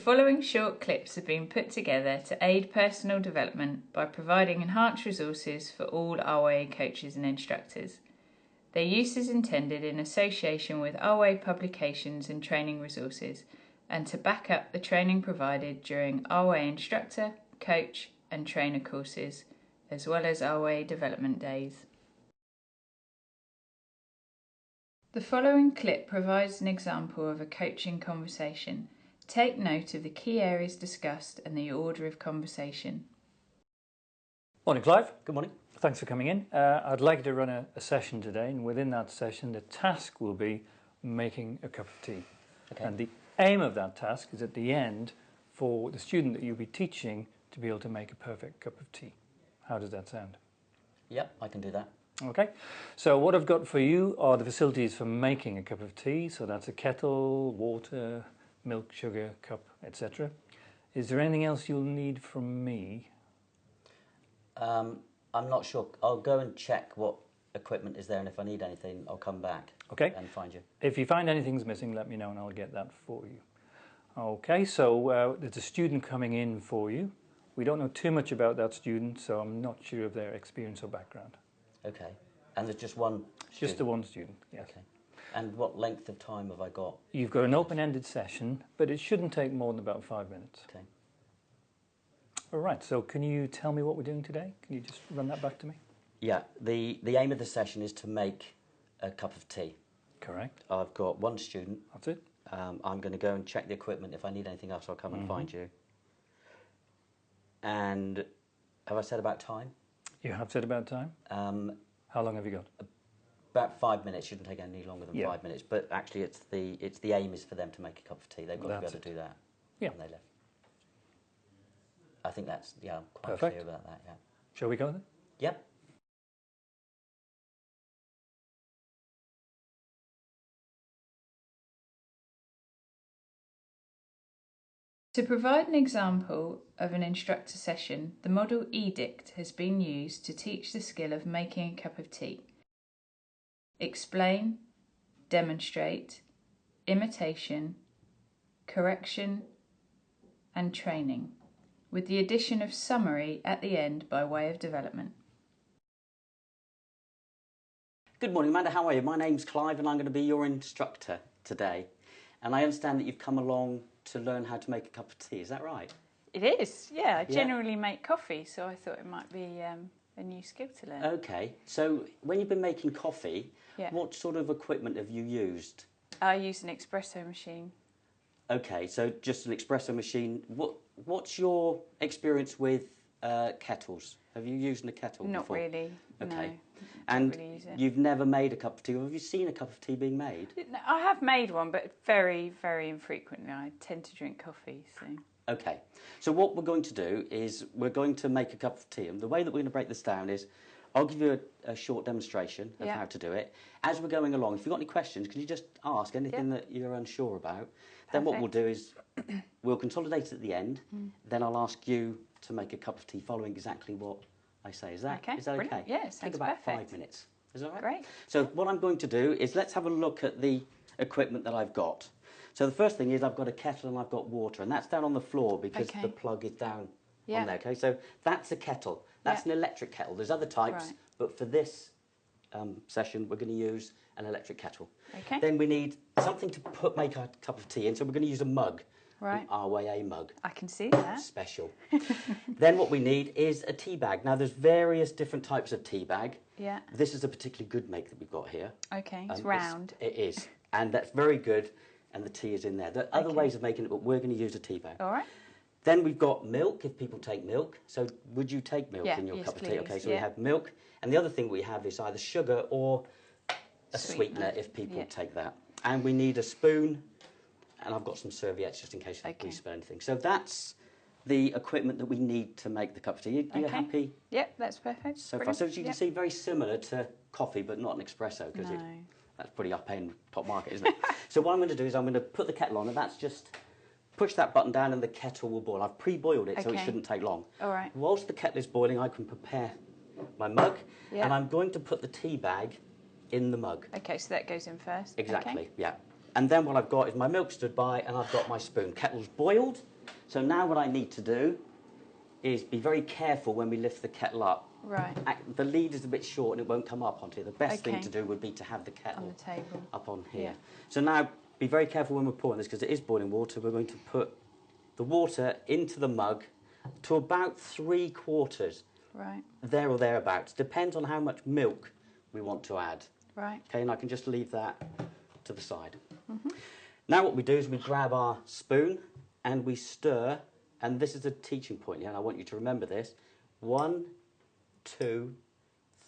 following short clips have been put together to aid personal development by providing enhanced resources for all RYA coaches and instructors. Their use is intended in association with RYA Publications and training resources and to back up the training provided during RYA Instructor, Coach and Trainer courses, as well as RYA Development Days. The following clip provides an example of a coaching conversation. Take note of the key areas discussed and the order of conversation. Morning, Clive. Good morning. Thanks for coming in. I'd like to run a session today, and within that session the task will be making a cup of tea. Okay. And the aim of that task is at the end for the student that you'll be teaching to be able to make a perfect cup of tea. How does that sound? Yep, I can do that. Okay, so what I've got for you are the facilities for making a cup of tea. So that's a kettle, water, milk, sugar, cup, etc. Is there anything else you'll need from me? I'm not sure. I'll go and check what equipment is there, and if I need anything, I'll come back and find you. If you find anything's missing, let me know and I'll get that for you. Okay, so there's a student coming in for you. We don't know too much about that student, so I'm not sure of their experience or background. Okay, and there's just one student? Just the one student, yes. Okay. And what length of time have I got? You've got an open-ended session, but it shouldn't take more than about 5 minutes. Okay. All right, so can you tell me what we're doing today? Can you just run that back to me? Yeah, the aim of the session is to make a cup of tea. Correct. I've got one student. That's it. I'm going to go and check the equipment. If I need anything else, I'll come and find you. And have I said about time? You have said about time? How long have you got? About 5 minutes. Shouldn't take any longer than 5 minutes. But actually, it's the aim is for them to make a cup of tea. They've got to be able to do that when they left. I think that's, I'm quite clear about that, yeah. Shall we go then? Yep. To provide an example of an instructor session, the model edict has been used to teach the skill of making a cup of tea. Explain, demonstrate, imitation, correction and training, with the addition of summary at the end by way of development. Good morning, Amanda. How are you? My name's Clive and I'm going to be your instructor today. And I understand that you've come along to learn how to make a cup of tea. Is that right? It is, yeah. I generally make coffee, so I thought it might be a new skill to learn. Okay. So when you've been making coffee, what sort of equipment have you used? I use an espresso machine. Okay, so just an espresso machine. What's your experience with kettles? Have you used a kettle Not before? really, okay. No. And really use it. You've never made a cup of tea, or have you seen a cup of tea being made? I have made one, but very, very infrequently. I tend to drink coffee, so... Okay, so what we're going to do is we're going to make a cup of tea, and the way that we're going to break this down is I'll give you a short demonstration of how to do it. As we're going along, if you've got any questions, can you just ask anything that you're unsure about? Then what we'll do is we'll consolidate at the end, then I'll ask you to make a cup of tea following exactly what I say. Is that okay? Yeah, it sounds Take about perfect. 5 minutes. Is that right? Great. So what I'm going to do is let's have a look at the equipment that I've got. So the first thing is I've got a kettle and I've got water, and that's down on the floor because the plug is down on there. Okay, so that's a kettle. That's an electric kettle. There's other types, but for this session we're going to use an electric kettle. Okay. Then we need something to make our cup of tea in, so we're going to use a mug. Right. An RYA mug. I can see that. Special. Then what we need is a tea bag. Now there's various different types of tea bag. Yeah. This is a particularly good make that we've got here. Okay, it's round. It is, and that's very good, and the tea is in there. There are other ways of making it, but we're going to use a tea bag. All right. Then we've got milk, if people take milk. So would you take milk in your cup of tea? Okay, so we have milk, and the other thing we have is either sugar or a sweetener if people take that. And we need a spoon, and I've got some serviettes just in case we spill anything. So that's the equipment that we need to make the cup of tea. Are you happy? Yep, that's perfect. So far. So as you can see, very similar to coffee, but not an espresso, because that's pretty up-end, top market, isn't it? So what I'm going to do is I'm going to put the kettle on, and that's just push that button down and the kettle will boil. I've pre-boiled it, so it shouldn't take long. All right. Whilst the kettle is boiling, I can prepare my mug, and I'm going to put the tea bag in the mug. Okay, so that goes in first. Exactly, yeah. And then what I've got is my milk stood by and I've got my spoon. Kettle's boiled. So now what I need to do is be very careful when we lift the kettle up. Right. The lid is a bit short and it won't come up onto it. The best thing to do would be to have the kettle on the table up on here. Yeah. So now be very careful when we're pouring this because it is boiling water. We're going to put the water into the mug to about 3/4. Right. There or thereabouts. Depends on how much milk we want to add. Right. Okay, and I can just leave that to the side. Now what we do is we grab our spoon and we stir, and this is a teaching point, yeah, and I want you to remember this. 1, 2,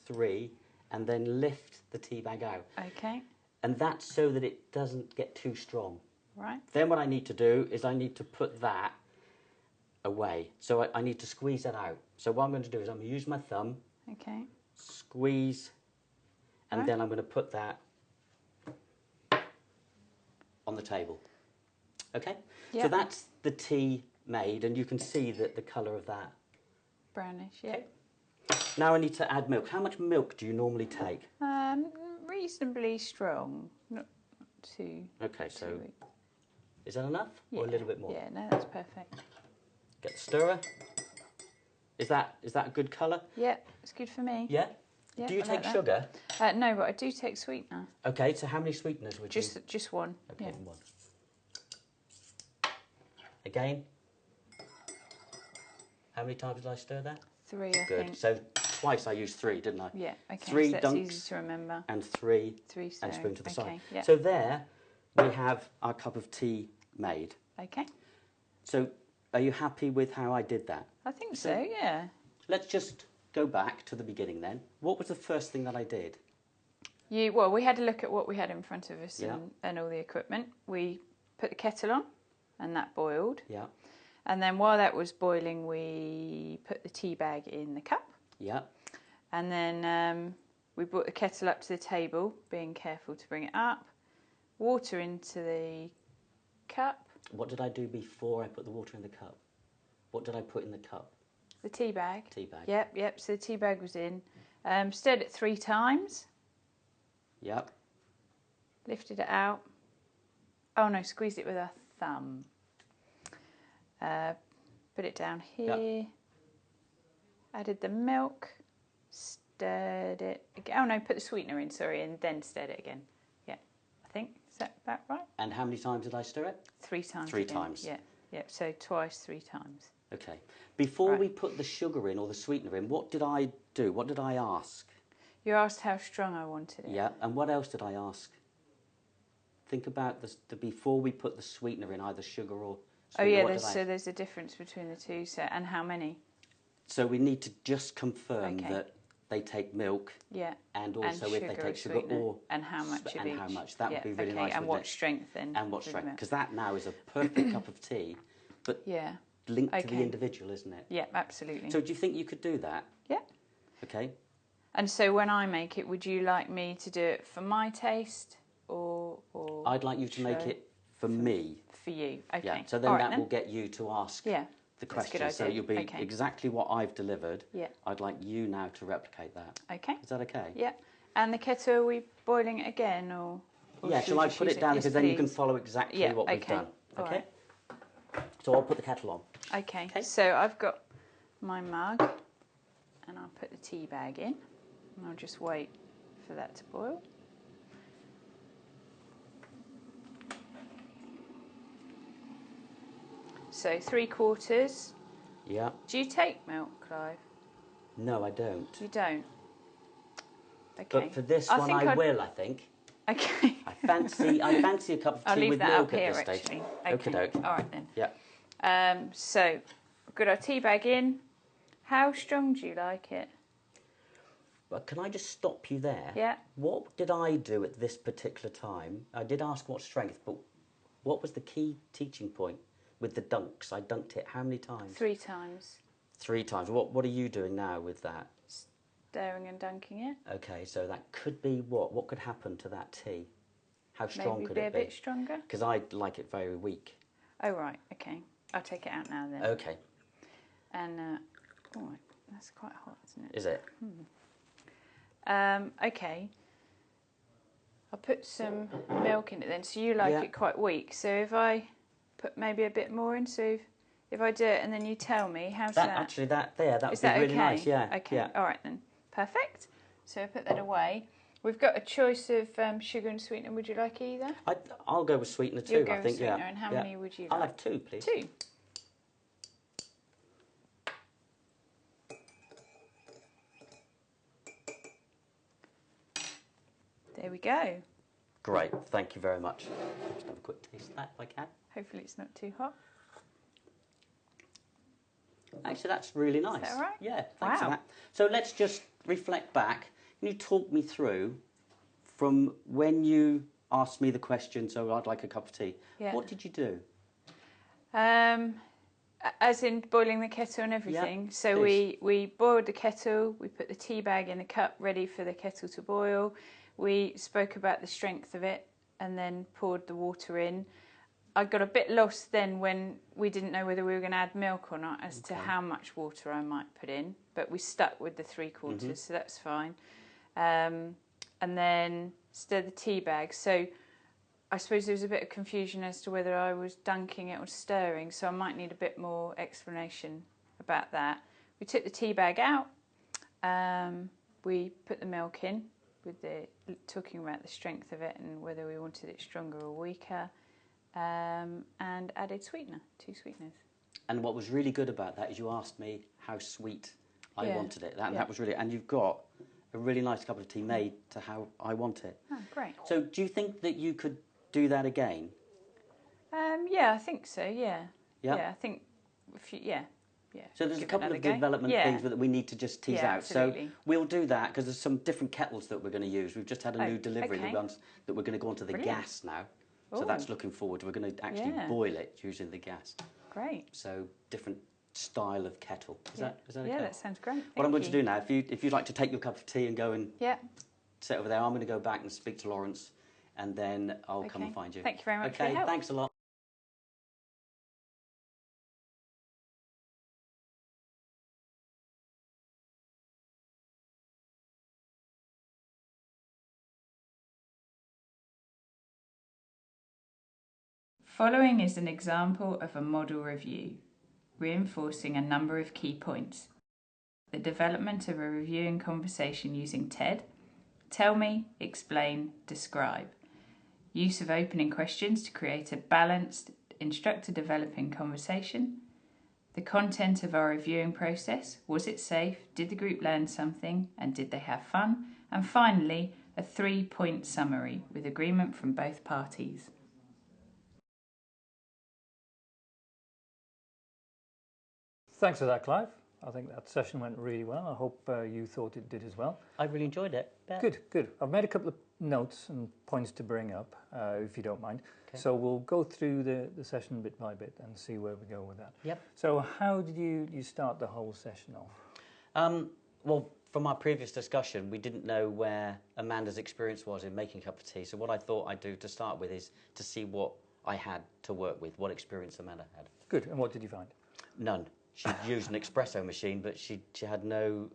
3, and then lift the tea bag out. Okay. And that's so that it doesn't get too strong. Right. Then what I need to do is I need to put that away. So I need to squeeze that out. So what I'm going to do is I'm going to use my thumb, Okay. squeeze, and then I'm going to put that on the table. Okay? Yeah. So that's the tea made, and you can see that the colour of that. Brownish, yeah. Okay. Now I need to add milk. How much milk do you normally take? Reasonably strong, not too. Okay, so too weak. is that enough, or a little bit more? Yeah, no, that's perfect. Get the stirrer. Is that a good colour? Yeah, it's good for me. Yeah. Yeah, Do you I take like sugar? No, but I do take sweetener. Okay, so how many sweeteners would you? Just one. Okay, Yeah. one. Again. How many times did I stir that? 3, I Good. think. So twice I used 3, didn't I? Yeah. Okay. 3 so that's dunks easy to remember. and 3 3 and spoon to the side. Okay. Yeah. So there we have our cup of tea made. Okay. So are you happy with how I did that? I think so. Yeah. Let's just go back to the beginning then. What was the first thing that I did? Well, we had a look at what we had in front of us Yeah. and all the equipment. We put the kettle on, and that boiled. Yeah. And then while that was boiling, we put the tea bag in the cup. Yeah. And then we brought the kettle up to the table, being careful to bring it up. Water into the cup. What did I do before I put the water in the cup? What did I put in the cup? The tea bag. Tea bag. Yep. So the tea bag was in. Stirred it 3 times. Yep. Lifted it out. Oh no, squeezed it with our thumb. Put it down here. Yep. Added the milk. Stirred it again. Oh no, put the sweetener in, sorry, and then stirred it again. Yeah, I think. Is that about right? And how many times did I stir it? 3 times. 3 again. times. Yeah. So twice, 3 times. Okay. Before Right. we put the sugar in or the sweetener in, what did I do? What did I ask? You asked how strong I wanted it. Yeah. And what else did I ask? Think about the before we put the sweetener in, either sugar or Oh sweetener. yeah, there's a difference between the two. So and how many? So we need to just confirm Okay. that they take milk. Yeah. And also if they take sugar sweetener, or and how much of and each. how much. That would be really okay. nice. And wouldn't what it? strength then? And what with the strength? milk? Because that now is a perfect cup of tea, but Yeah. linked to the Okay. individual, isn't it? Yeah, absolutely. So do you think you could do that? Yeah. Okay. And so when I make it, would you like me to do it for my taste or I'd like you to make show- it for me. for you? Okay. Yeah. So then All right, that then. will get you to ask Yeah. the That's a good question. So idea. you'll be Okay. exactly what I've delivered. Yeah. I'd like you now to replicate that. Okay. Is that okay? Yeah. And the kettle, are we boiling it again or Yeah, should shall we I just put use it down Yes, because then you can please. follow exactly Yeah, what we've okay. done. All Okay? right. So I'll put the kettle on. Okay. Okay. So I've got my mug and I'll put the tea bag in and I'll just wait for that to boil. So 3/4. Yeah. Do you take milk, Clive? No, I don't. You don't? Okay. But for this I one, think I I'd- will, I think. Okay. I fancy a cup of tea I'll leave with that milk up here at this actually. stage. Okay. Okey-doke. All right then. Yeah. So we've got our tea bag in. How strong do you like it? But can I just stop you there? Yeah. What did I do at this particular time? I did ask what strength, but what was the key teaching point with the dunks? I dunked it how many times? 3 times. 3 times. What are you doing now with that? Stirring and dunking it. Okay, so that could be what? What could happen to that tea? How strong Maybe could be a it be? bit stronger. Because I like it very weak. Oh right. Okay. I'll take it out now then. Okay. And oh, that's quite hot, isn't it? Is it? Okay. I'll put some milk in it then, so you like it quite weak. So if I put maybe a bit more in, so if I do it and then you tell me, how's that? Actually, that would be that really okay? nice, yeah. Okay, yeah. all right then. Perfect. So I put that away. We've got a choice of sugar and sweetener. Would you like either? I'll go with sweetener too, You'll go I think, with sweetener, and how many would you like? I'll have 2, please. 2. There we go. Great, thank you very much. Just have a quick taste of that if I can. Hopefully it's not too hot. Actually, that's really nice. Is that all right? Yeah, thanks for that. So let's just reflect back. Can you talk me through from when you asked me the question, so I'd like a cup of tea, what did you do? As in boiling the kettle and everything. So we boiled the kettle, we put the tea bag in the cup ready for the kettle to boil. We spoke about the strength of it and then poured the water in. I got a bit lost then when we didn't know whether we were going to add milk or not as to how much water I might put in, but we stuck with the 3/4, so that's fine. And then stir the tea bag. So I suppose there was a bit of confusion as to whether I was dunking it or stirring, so I might need a bit more explanation about that. We took the tea bag out, we put the milk in, with talking about the strength of it and whether we wanted it stronger or weaker, and added sweetener, 2 sweeteners. And what was really good about that is you asked me how sweet I wanted it. That was really, and you've got a really nice cup of tea made to how I want it. Oh, great. So do you think that you could do that again? Yeah, I think so, yeah. Yeah? Yeah, I think, So there's a couple of development things that we need to just tease out. Absolutely. So we'll do that because there's some different kettles that we're going to use. We've just had a new delivery that we're going to go onto the gas now. So that's looking forward. We're going to actually boil it using the gas. Great. So different style of kettle. Is that okay? Yeah, that sounds great. What I'm going to do now, if you'd like to take your cup of tea and go and sit over there, I'm going to go back and speak to Lawrence, and then I'll come and find you. Thank you very much for your help. Okay, thanks a lot. Following is an example of a model review, reinforcing a number of key points. The development of a reviewing conversation using TED, tell me, explain, describe. Use of opening questions to create a balanced, instructor-developing conversation. The content of our reviewing process, was it safe, did the group learn something, and did they have fun? And finally, a 3-point summary with agreement from both parties. Thanks for that, Clive. I think that session went really well. I hope you thought it did as well. I really enjoyed it. Good, good. I've made a couple of notes and points to bring up, if you don't mind. Okay. So we'll go through the session bit by bit and see where we go with that. Yep. So how did you start the whole session off? Well, from our previous discussion, we didn't know where Amanda's experience was in making a cup of tea. So what I thought I'd do to start with is to see what I had to work with, what experience Amanda had. Good. And what did you find? None. She'd used an espresso machine, but she had no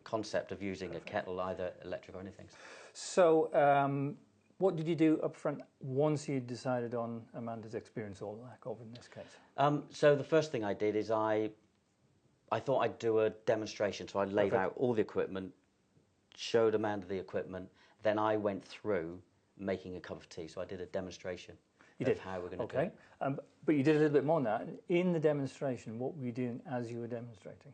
concept of using a kettle, either electric or anything. So what did you do up front once you decided on Amanda's experience, or lack of in this case? So the first thing I did is I thought I'd do a demonstration. So I laid out all the equipment, showed Amanda the equipment, then I went through making a cup of tea. So I did a demonstration of how we're going to do it. But you did a little bit more than that. In the demonstration, what were you doing as you were demonstrating?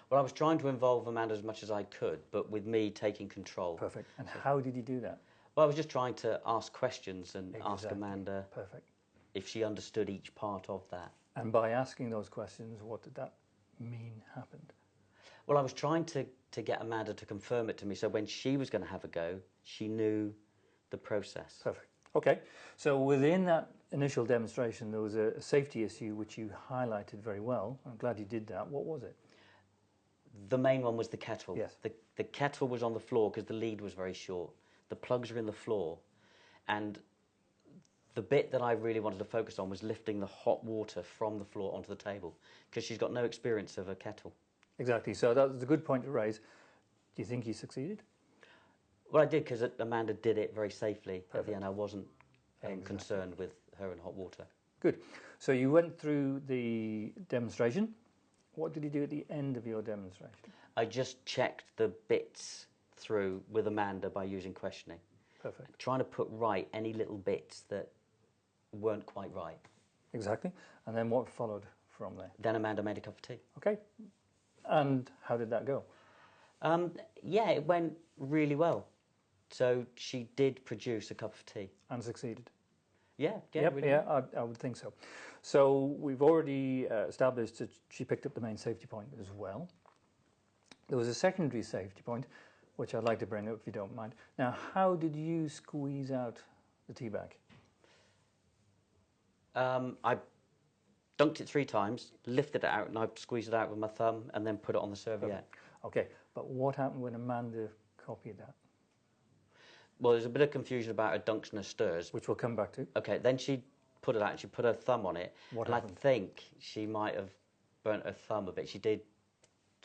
Well, I was trying to involve Amanda as much as I could, but with me taking control. Perfect. And how did you do that? Well, I was just trying to ask questions and ask Amanda if she understood each part of that. And by asking those questions, what did that mean happened? Well, I was trying to get Amanda to confirm it to me, so when she was going to have a go, she knew the process. Perfect. Okay, so within that initial demonstration, there was a safety issue which you highlighted very well. I'm glad you did that. What was it? The main one was the kettle. Yes. The kettle was on the floor because the lead was very short. The plugs are in the floor, and the bit that I really wanted to focus on was lifting the hot water from the floor onto the table, because she's got no experience of a kettle. Exactly, so that was a good point to raise. Do you think you succeeded? Well, I did because Amanda did it very safely at the end. I wasn't Exactly. concerned with her in hot water. Good. So you went through the demonstration. What did you do at the end of your demonstration? I just checked the bits through with Amanda by using questioning. Perfect. Trying to put right any little bits that weren't quite right. Exactly. And then what followed from there? Then Amanda made a cup of tea. Okay. And how did that go? Yeah, it went really well. So she did produce a cup of tea. And succeeded? Yeah, Yep, really yeah, well. I would think so. So we've already established that she picked up the main safety point as well. There was a secondary safety point, which I'd like to bring up if you don't mind. Now, how did you squeeze out the tea bag? I dunked it 3 times, lifted it out, and I squeezed it out with my thumb, and then put it on the serviette. Okay, but what happened when Amanda copied that? Well, there's a bit of confusion about her dunks and her stirs. Which we'll come back to. Okay, then she put it out, she put her thumb on it, What and happened? I think she might have burnt her thumb a bit. She did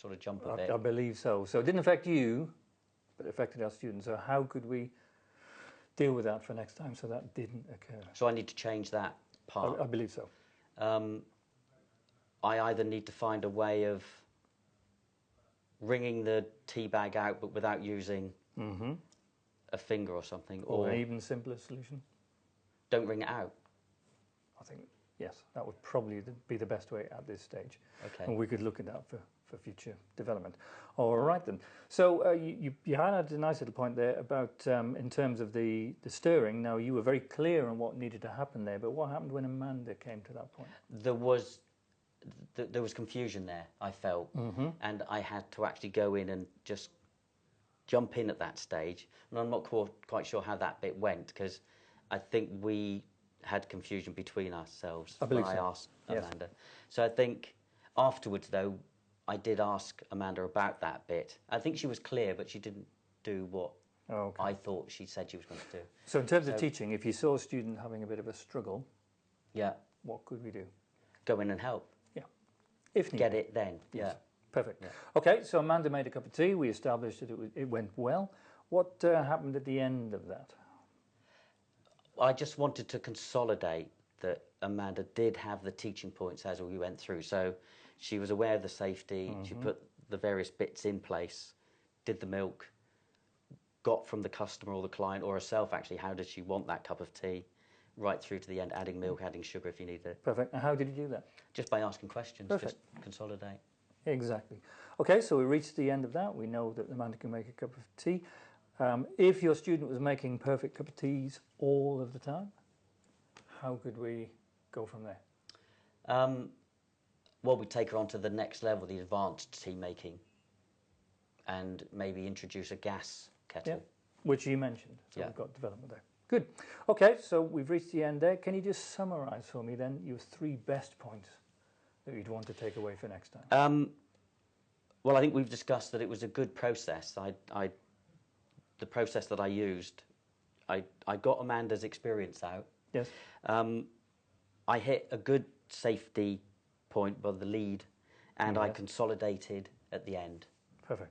sort of jump a bit. I believe so. So it didn't affect you, but it affected our students. So how could we deal with that for next time so that didn't occur? So I need to change that part. I believe so. I either need to find a way of wringing the tea bag out, but without using a finger or something, Or an even simpler solution? don't wring it out. I think, yes, that would probably be the best way at this stage. Okay. And we could look at that for future development. All right then. So you highlighted a nice little point there about in terms of the stirring. Now, you were very clear on what needed to happen there, but what happened when Amanda came to that point? There was confusion there, I felt, and I had to actually go in and just jump in at that stage. And I'm not quite sure how that bit went, because I think we had confusion between ourselves. I believe when so. I asked Yes. Amanda. So I think afterwards, though, I did ask Amanda about that bit. I think she was clear, but she didn't do what I thought she said she was going to do. So in terms of teaching, if you saw a student having a bit of a struggle, Yeah, what could we do? go in and help. Yeah. If needed. Get it then. Yes. Yeah. Perfect. Yeah. Okay, so Amanda made a cup of tea. We established that it went well. What happened at the end of that? I just wanted to consolidate that Amanda did have the teaching points as we went through. So she was aware of the safety, she put the various bits in place, did the milk, got from the customer or the client or herself actually, how did she want that cup of tea, right through to the end, adding milk, adding sugar if you needed it. Perfect. And how did you do that? Just by asking questions, Perfect. just consolidate. Exactly. Okay, so we reached the end of that. We know that Amanda can make a cup of tea. If your student was making perfect cup of teas all of the time, how could we go from there? Well, we take her on to the next level, the advanced tea making, and maybe introduce a gas kettle. Yeah, which you mentioned. So Yeah. we've got development there. Good. Okay, so we've reached the end there. Can you just summarise for me then your 3 best points that you'd want to take away for next time? Well, I think we've discussed that it was a good process. The process that I used, I got Amanda's experience out. Yes. I hit a good safety point by the lead, and I Yes. consolidated at the end. Perfect.